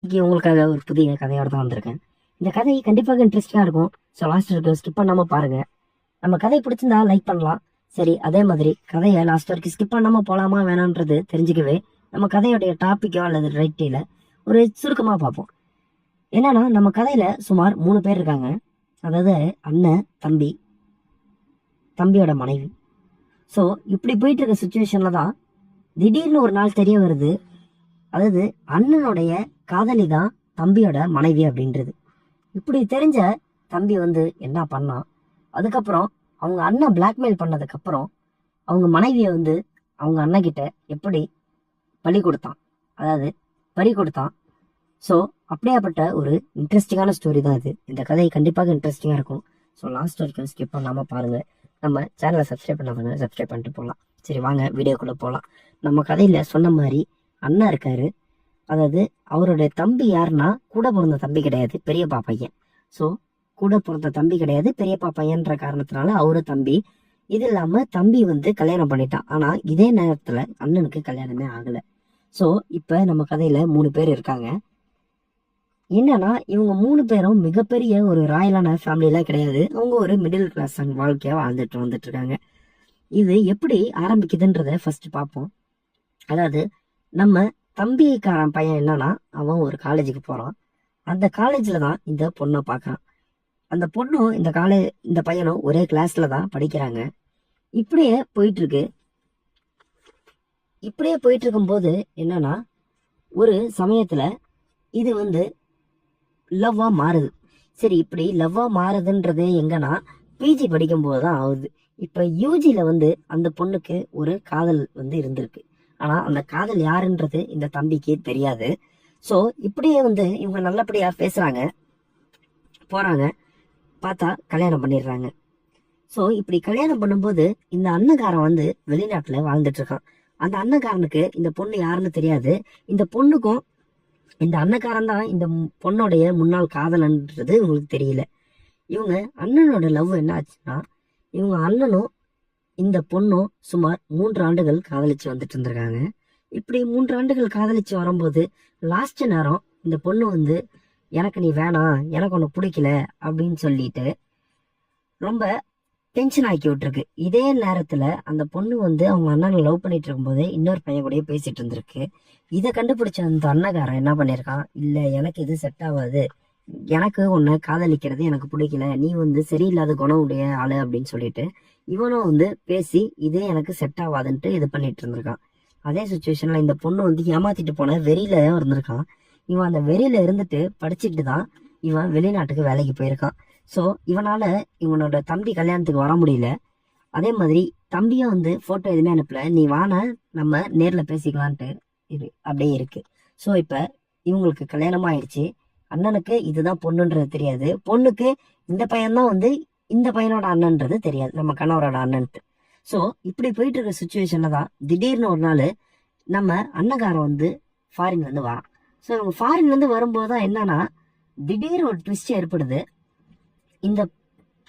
இன்னைக்கு உங்களுக்காக ஒரு புதிய கதையோட தான் வந்திருக்கேன். இந்த கதை கண்டிப்பாக இன்ட்ரெஸ்டிங்கா இருக்கும். ஸோ லாஸ்ட் வரைக்கும் ஸ்கிப் பண்ணாம பாருங்க. நம்ம கதை பிடிச்சிருந்தா லைக் பண்ணலாம். சரி, அதே மாதிரி கதையை லாஸ்ட் வரைக்கும் ஸ்கிப் பண்ணாம போலாமா வேணான்றது தெரிஞ்சுக்கவே நம்ம கதையுடைய டாப்பிக்கோ அல்லது ரைட்டில ஒரு சுருக்கமா பார்ப்போம். என்னன்னா, நம்ம கதையில சுமார் 3 பேர் இருக்காங்க. அதாவது அண்ணன், தம்பி, தம்பியோட மனைவி. ஸோ இப்படி போயிட்டு இருக்க சுச்சுவேஷன்ல தான் திடீர்னு ஒரு நாள் தெரிய வருது. அதாவது அண்ணனுடைய காதலி தான் தம்பியோட மனைவி அப்படின்றது. இப்படி தெரிஞ்ச தம்பி என்ன பண்ணான், அதுக்கப்புறம் அவங்க அண்ணன் பிளாக்மெயில் பண்ணதுக்கு அப்புறம் அவங்க மனைவியை அவங்க அண்ணன் கிட்ட எப்படி பலி கொடுத்தான், அதாவது பறி கொடுத்தான். ஸோ அப்படியாப்பட்ட ஒரு இன்ட்ரெஸ்டிங்கான ஸ்டோரி தான் இது. இந்த கதை கண்டிப்பாக இன்ட்ரெஸ்டிங்காக இருக்கும். ஸோ லாஸ்ட் வரைக்கும் ஸ்கிப் பண்ணாமல் பாருங்க. நம்ம சேனலை சப்ஸ்கிரைப் பண்ணாங்க, சப்ஸ்கிரைப் பண்ணிட்டு போகலாம். சரி, வாங்க வீடியோக்குள்ளே போகலாம். நம்ம கதையில் சொன்ன மாதிரி அண்ணன் இருக்காரு. அதாவது அவருடைய தம்பி யாருன்னா கூட பிறந்த தம்பி கிடையாது, பெரியப்பா பையன். ஸோ கூட பிறந்த தம்பி கிடையாது, பெரியப்பா பையன்ற காரணத்தினால அவரு தம்பி. இது இல்லாம தம்பி கல்யாணம் பண்ணிட்டான். ஆனா இதே நேரத்துல அண்ணனுக்கு கல்யாணமே ஆகல. ஸோ இப்ப நம்ம கதையில 3 பேர் இருக்காங்க. என்னன்னா, இவங்க 3 பேரும் மிகப்பெரிய ஒரு ராயலான ஃபேமிலியெல்லாம் கிடையாது. அவங்க ஒரு மிடில் கிளாஸ் வாழ்க்கையா வாழ்ந்துட்டு வந்துட்டு இருக்காங்க. இது எப்படி ஆரம்பிக்குதுன்றத ஃபர்ஸ்ட் பார்ப்போம். அதாவது நம்ம தம்பிக்காரன் பையன் என்னன்னா, அவன் ஒரு காலேஜுக்கு போறான். அந்த காலேஜ்ல தான் இந்த பொண்ணை பார்க்கறான். அந்த பொண்ணும் இந்த பையனும் ஒரே கிளாஸ்ல தான் படிக்கிறாங்க. இப்படியே போயிட்டு இருக்கு. இப்படியே போயிட்டு இருக்கும்போது என்னன்னா, ஒரு சமயத்துல இது லவ்வா மாறுது. சரி, இப்படி லவ்வா மாறுதுன்றது எங்கன்னா பிஜி படிக்கும் போதுதான் ஆகுது. இப்ப யூஜில அந்த பொண்ணுக்கு ஒரு காதல் இருந்திருக்கு. ஆனா அந்த காதல் யாருன்றது இந்த தம்பிக்கு தெரியாது. ஸோ இப்படியே இவங்க நல்லபடியா பேசுறாங்க, போறாங்க, பார்த்தா கல்யாணம் பண்ணிடுறாங்க. ஸோ இப்படி கல்யாணம் பண்ணும்போது இந்த அண்ணகாரன் வெளிநாட்டுல வாழ்ந்துட்டு இருக்கான். அந்த அண்ணகாரனுக்கு இந்த பொண்ணு யாருன்னு தெரியாது. இந்த பொண்ணுக்கும் இந்த அண்ணகாரன் தான் இந்த பொண்ணுடைய முன்னாள் காதலன்றது இவங்களுக்கு தெரியல. இவங்க அண்ணனோட லவ் என்ன ஆச்சுன்னா, இவங்க அண்ணனும் இந்த பொண்ணும் சுமார் 3 ஆண்டுகள் காதலிச்சு வந்துட்டு இருந்திருக்காங்க. இப்படி 3 ஆண்டுகள் காதலிச்சு வரும்போது லாஸ்ட் நேரம் இந்த பொண்ணு எனக்கு நீ வேணாம், எனக்கு உன்னை பிடிக்கல அப்படின்னு சொல்லிட்டு ரொம்ப டென்ஷன் ஆக்கி விட்டுருக்கு. இதே நேரத்துல அந்த பொண்ணு அவங்க அண்ணனை லவ் பண்ணிட்டு இருக்கும்போது இன்னொரு பையன் கூட பேசிட்டு இருந்திருக்கு. இதை கண்டுபிடிச்ச அந்த அண்ணகாரன் என்ன பண்ணிருக்கான், இல்ல எனக்கு இது செட் ஆகாது, எனக்கு உன்னை காதலிக்கிறது எனக்கு பிடிக்கல, நீ சரியில்லாத குணம் உடைய ஆளு அப்படின்னு சொல்லிட்டு இவனும் பேசி இதே எனக்கு செட் ஆகாதுன்ட்டு இது பண்ணிட்டு இருந்திருக்கான். அதே சுச்சுவேஷன்ல இந்த பொண்ணு ஏமாத்திட்டு போன வெறியில இருந்திருக்கான். இவன் அந்த வெறியில இருந்துட்டு படிச்சுட்டு தான் இவன் வெளிநாட்டுக்கு வேலைக்கு போயிருக்கான். ஸோ இவனால இவனோட தம்பி கல்யாணத்துக்கு வர முடியல. அதே மாதிரி தம்பியும் போட்டோ எதுவுமே அனுப்பல, நீ வான நம்ம நேர்ல பேசிக்கலான்ட்டு அப்படியே இருக்கு. ஸோ இப்ப இவங்களுக்கு கல்யாணம் ஆயிடுச்சு. அண்ணனுக்கு இதுதான் பொண்ணுன்றது தெரியாது, பொண்ணுக்கு இந்த பையன்தான் இந்த பையனோட அண்ணன்றது தெரியாது, நம்ம கணவரோட அண்ணன்ட்டு. ஸோ இப்படி போயிட்டு இருக்க சுச்சுவேஷன்ல தான் திடீர்னு ஒரு நாள் நம்ம அண்ணகாரன் ஃபாரின் வரான். ஸோ இவங்க ஃபாரின்ல வரும்போது தான் என்னன்னா, திடீர்னு ஒரு ட்விஸ்ட் ஏற்படுது. இந்த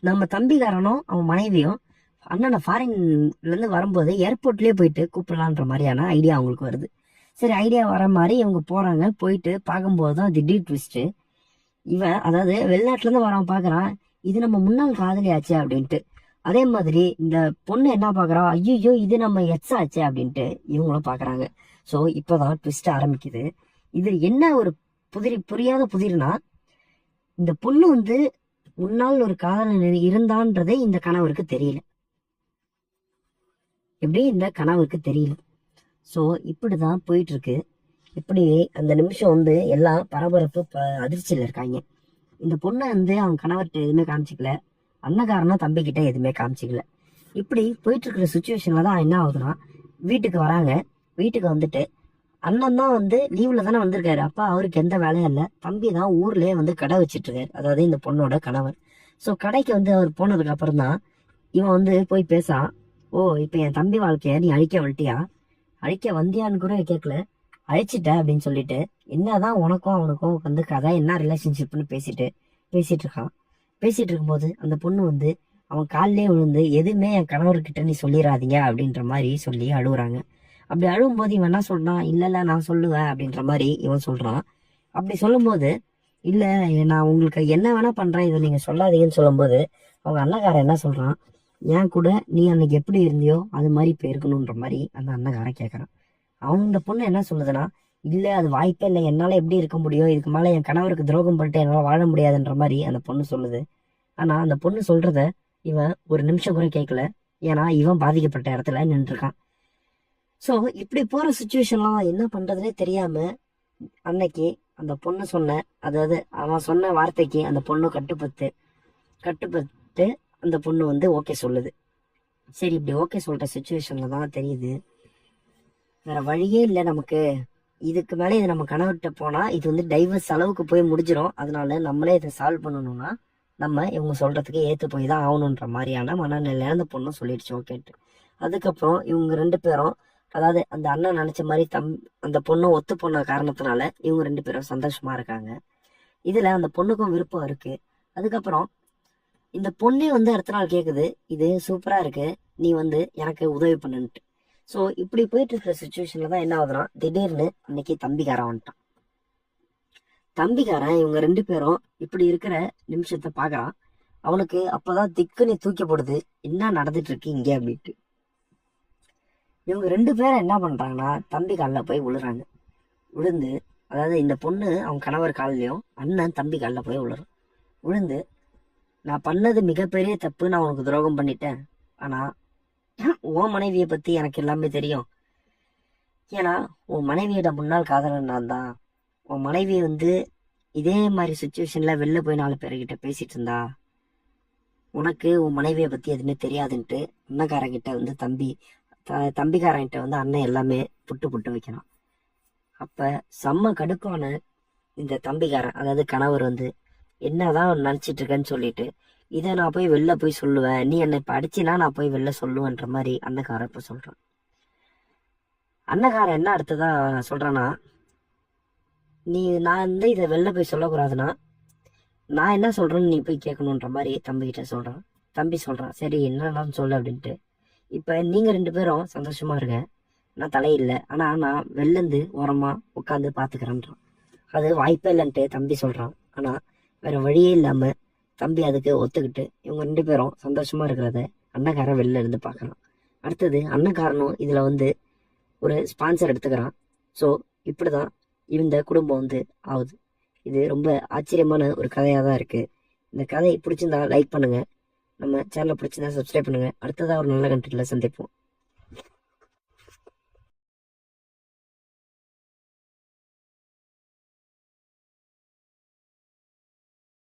நம்ம தம்பிக்காரனும் அவன் மனைவியும் அண்ணனை ஃபாரின்ல வரும்போது ஏர்போர்ட்லயே போயிட்டு கூப்பிடலான்ற மாதிரியான ஐடியா அவங்களுக்கு வருது. சரி, ஐடியா வர மாதிரி இவங்க போறாங்க. போயிட்டு பார்க்கும்போது தான் திடீர் ட்விஸ்ட். இவன் அதாவது வெளிநாட்டுல இருந்து வரவன் பாக்குறான், இது நம்ம முன்னாள் காதலி ஆச்சு அப்படின்ட்டு. அதே மாதிரி இந்த பொண்ணு என்ன பாக்குறா, ஐயோ இது நம்ம எக்ஸ் ஆச்சு அப்படின்ட்டு இவங்களும் பாக்குறாங்க. ஸோ இப்பதான் ட்விஸ்ட் ஆரம்பிக்குது. இது என்ன ஒரு புரியாத புதிர்னா, இந்த பொண்ணு முன்னாள் ஒரு காதலன் இருந்தான்றதே இந்த கணவருக்கு தெரியல. எப்படி இந்த கணவருக்கு தெரியல. ஸோ இப்படிதான் போயிட்டு இருக்கு. இப்படி அந்த நிமிஷம் எல்லாம் பரபரப்பு அதிர்ச்சியில இருக்காங்க. இந்த பொண்ணை அவன் கணவர்கிட்ட எதுவுமே காமிச்சிக்கல, அண்ணகாரனும் தம்பி கிட்ட எதுவுமே காமிச்சிக்கல. இப்படி போயிட்டு இருக்கிற சுச்சுவேஷன்ல தான் என்ன ஆகுதுன்னா, வீட்டுக்கு வராங்க. வீட்டுக்கு வந்துட்டு அண்ணன் தான் லீவ்ல தானே வந்திருக்காரு. அப்பா அவருக்கு எந்த வேலையும் இல்லை. தம்பி தான் ஊர்லயே கடை வச்சிட்டு இருக்காரு, அதாவது இந்த பொண்ணோட கணவர். ஸோ கடைக்கு அவர் போனதுக்கு அப்புறம் தான் இவன் போய் பேசான். ஓ, இப்ப என் தம்பி வாழ்க்கைய நீ அழிக்க வந்துட்டியா, அழிக்க வந்தியான்னு கூட கேட்கல, அழிச்சிட்ட அப்படின்னு சொல்லிட்டு என்னதான் உனக்கும் அவனுக்கும் கதை, என்ன ரிலேஷன்ஷிப்னு பேசிட்டு இருக்கான். பேசிட்டு இருக்கும்போது அந்த பொண்ணு அவன் காலிலே விழுந்து, எதுவுமே என் கணவர்கிட்ட நீ சொல்லிடாதீங்க அப்படின்ற மாதிரி சொல்லி அழுகுறாங்க. அப்படி அழுகும்போது இவன் என்ன சொல்றான், இல்ல நான் சொல்லுவேன் அப்படின்ற மாதிரி இவன் சொல்றான். அப்படி சொல்லும்போது இல்ல நான் உங்களுக்கு என்ன வேணா பண்றேன், இதை நீங்க சொல்லாதீங்கன்னு சொல்லும்போது அவங்க அண்ணக்காரன் என்ன சொல்றான், ஏன் கூட நீ அன்னைக்கு எப்படி இருந்தியோ அது மாதிரி இப்ப இருக்கணும்ன்ற மாதிரி அந்த அண்ணக்காரன் கேட்கறான். அவங்க பொண்ணு என்ன சொல்லுதுன்னா, இல்ல அது வாய்ப்பே இல்லை, என்னால எப்படி இருக்க முடியும், இதுக்கு மேல என் கணவருக்கு துரோகம் பண்ணிட்டு என்னால வாழ முடியாதுன்ற மாதிரி அந்த பொண்ணு சொல்லுது. ஆனா அந்த பொண்ணு சொல்றத இவன் ஒரு நிமிஷம் கூட கேட்கல. ஏன்னா இவன் பாதிக்கப்பட்ட இடத்துல நின்றுருக்கான். ஸோ இப்படி போற சுச்சுவேஷன்லாம் என்ன பண்றதுனே தெரியாம அன்னைக்கு அந்த பொண்ணு சொன்ன, அதாவது அவன் சொன்ன வார்த்தைக்கு அந்த பொண்ணு கட்டுப்பட்டு அந்த பொண்ணு வந்து ஓகே சொல்லுது. சரி, இப்படி ஓகே சொல்ற சுச்சுவேஷன்ல தான் தெரியுது வேற வழியே இல்லை நமக்கு, இதுக்கு மேலே இது நம்ம கணவர்கிட்ட போனா இது வந்து டைவர்ஸ் அளவுக்கு போய் முடிஞ்சிடும், அதனால நம்மளே இதை சால்வ் பண்ணணும்னா நம்ம இவங்க சொல்றதுக்கு ஏத்து போய் தான் ஆகணுன்ற மாதிரியான மனநிலையில அந்த பொண்ணு சொல்லிடுச்சு ஓகேட்டு. அதுக்கப்புறம் இவங்க 2 பேரும், அதாவது அந்த அண்ணன் நினைச்ச மாதிரி அந்த பொண்ணு ஒத்து போன காரணத்தினால இவங்க 2 பேரும் சந்தோஷமா இருக்காங்க. இதுல அந்த பொண்ணுக்கும் விருப்பம் இருக்கு. அதுக்கப்புறம் இந்த பொண்ணே வந்து அடுத்த நாள் கேக்குது, இது சூப்பரா இருக்கு, நீ வந்து எனக்கு உதவி பண்ணுன்ட்டு. ஸோ இப்படி போயிட்டு இருக்கிற சுச்சுவேஷன்ல தான் என்ன ஆகுதுன்னா, திடீர்னு இன்னைக்கு தம்பிக்காரன் வந்துட்டான். தம்பிக்காரன் இவங்க 2 பேரும் இப்படி இருக்கிற நிமிஷத்தை பாக்குறான். அவனுக்கு அப்பதான் திக்குன்னு தூக்கப்படுது, என்ன நடந்துட்டு இருக்கு இங்க அப்படின்ட்டு. இவங்க 2 பேரும் என்ன பண்றாங்கன்னா, தம்பி காலில் போய் விழுறாங்க. விழுந்து, அதாவது இந்த பொண்ணு அவன் கணவர் காலிலையும், அண்ணன் தம்பி காலில் போய் விழுந்து, நான் பண்ணது மிகப்பெரிய தப்பு, நான் உனக்கு துரோகம் பண்ணிட்டேன், ஆனா உன் மனைவியை பத்தி எனக்கு எல்லாமே தெரியும், ஏன்னா உன் மனைவியோட முன்னாள் காதலன் நான் தான். உன் மனைவி வந்து இதே மாதிரி சுச்சுவேஷன்ல வெளில போய் 4 பேர்கிட்ட பேசிட்டு இருந்தா, உனக்கு உன் மனைவியை பத்தி எதுவுமே தெரியாதுன்ட்டு அண்ணக்காரங்கிட்ட வந்து தம்பிக்காரங்கிட்ட வந்து அண்ணன் எல்லாமே புட்டு வைக்கிறான். அப்ப செம்ம கடுப்பான இந்த தம்பிக்காரன், அதாவது கணவர் வந்து என்னதான் நினைச்சிட்டு இருக்கேன்னு சொல்லிட்டு, இதை நான் போய் வெளில போய் சொல்லுவேன், நீ என்னை இப்ப அடிச்சினா நான் போய் வெளில சொல்லுவேன்ற மாதிரி அண்ணக்காரன் இப்ப சொல்றான். அண்ணக்காரன் என்ன அடுத்ததா சொல்றான்னா, நான் வந்து இதை வெளில போய் சொல்லக்கூடாதுன்னா நான் என்ன சொல்றேன்னு நீ போய் கேட்கணுன்ற மாதிரி தம்பிக்கிட்ட சொல்றான். தம்பி சொல்றான், சரி என்னன்னு சொல்லு அப்படின்ட்டு. இப்ப நீங்க 2 பேரும் சந்தோஷமா இருங்க, நான் தலையில்லை, ஆனா நான் வெளிலேருந்து ஓரமா உட்காந்து பாத்துக்கிறேன்றான். அது வாய்ப்பே இல்லைன்ட்டு தம்பி சொல்றான். ஆனா வேற வழியே இல்லாம தம்பி அதுக்கு ஒத்துக்கிட்டு இவங்க 2 பேரும் சந்தோஷமா இருக்கிறத அண்ணக்காரன் வெளில இருந்து பாக்குறான். அடுத்தது அண்ணக்காரனும் இதுல வந்து ஒரு ஸ்பான்சர் எடுத்துக்கிறான். ஸோ இப்படிதான் இந்த குடும்பம் வந்து ஆகுது. இது ரொம்ப ஆச்சரியமான ஒரு கதையாக தான் இருக்கு. இந்த கதை பிடிச்சிருந்தா லைக் பண்ணுங்க, நம்ம சேனலை பிடிச்சிருந்தா சப்ஸ்கிரைப் பண்ணுங்க. அடுத்ததாக ஒரு நல்ல கண்டென்ட்ல சந்திப்போம்.